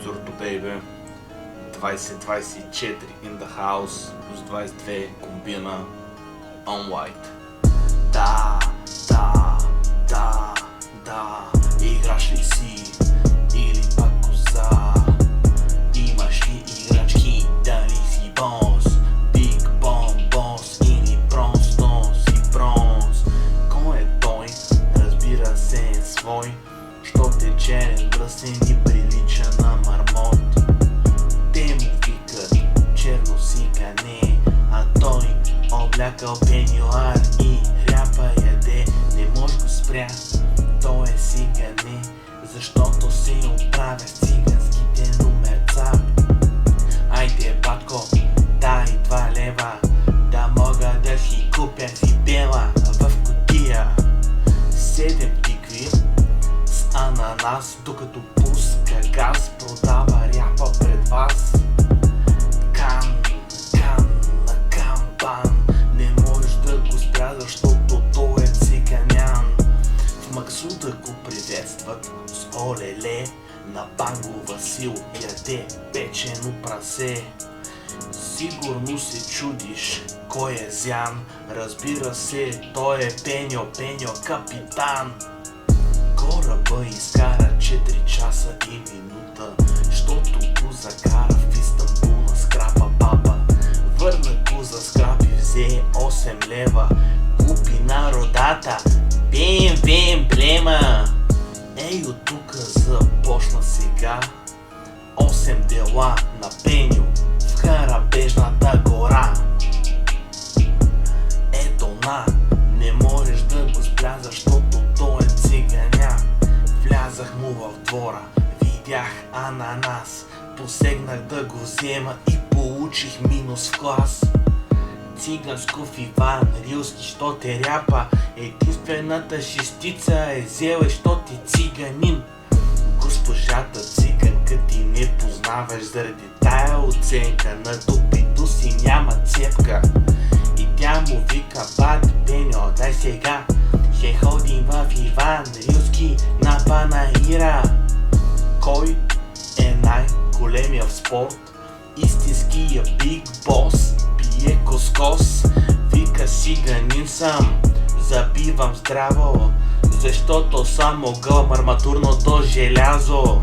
Зурто бейбе, 2024 in the house, плюс 22 комбина on white. Да, играш ли си или пак коза? Имаш ли играчки, дали си бос? Биг бом бос или бронз, то си бронз. Кой е той? Разбира се е свой, що те черен бръсен и прилича на мармот. Те му викат черно сикане, а той облякал пенюар и ряпа яде. Не може го спря, той е сигане, защото се оправя с циганските номерца. Айде батко, дай 2 лева, да мога да си купя фибела в кутия. 7 тикви с ананас, докато пуска газ, продава ряпа пред вас. Кан на камбан, не можеш да го спря, защото той е циганян. В Максуда го приветстват с олеле, на Банго Васил яде печено прасе. Сигурно се чудиш кой е Зян, разбира се, той е Пеньо капитан. Кораба изкара 4 часа и минута, щото го закара в Истанбул на скрапа баба. Върна го за скрап и взе 8 лева, купи на родата BMW емблема. Ей, от тука започна сега 8 дела на Пеньо в Харабежната гора. Ето на, не можеш да го спря, защото той е циганя. Влязах му в двора, видях ананас, посегнах да го взема и получих минус в клас. Циганско в Иван Рилски, що те ряпа, единствената шестица е взела, що ти циганин. Госпожата циганка ти не познаваш, заради тая оценка на топито си няма цепка. И тя му вика: бат, Пеньо, дай сега, ще ходим в Иван Рилски на панаира. Кой е най-големия в спорт? Истинския биг бос пие кос-кос. Вика: сиганин съм, забивам здраво, защото съм могъл арматурното желязо.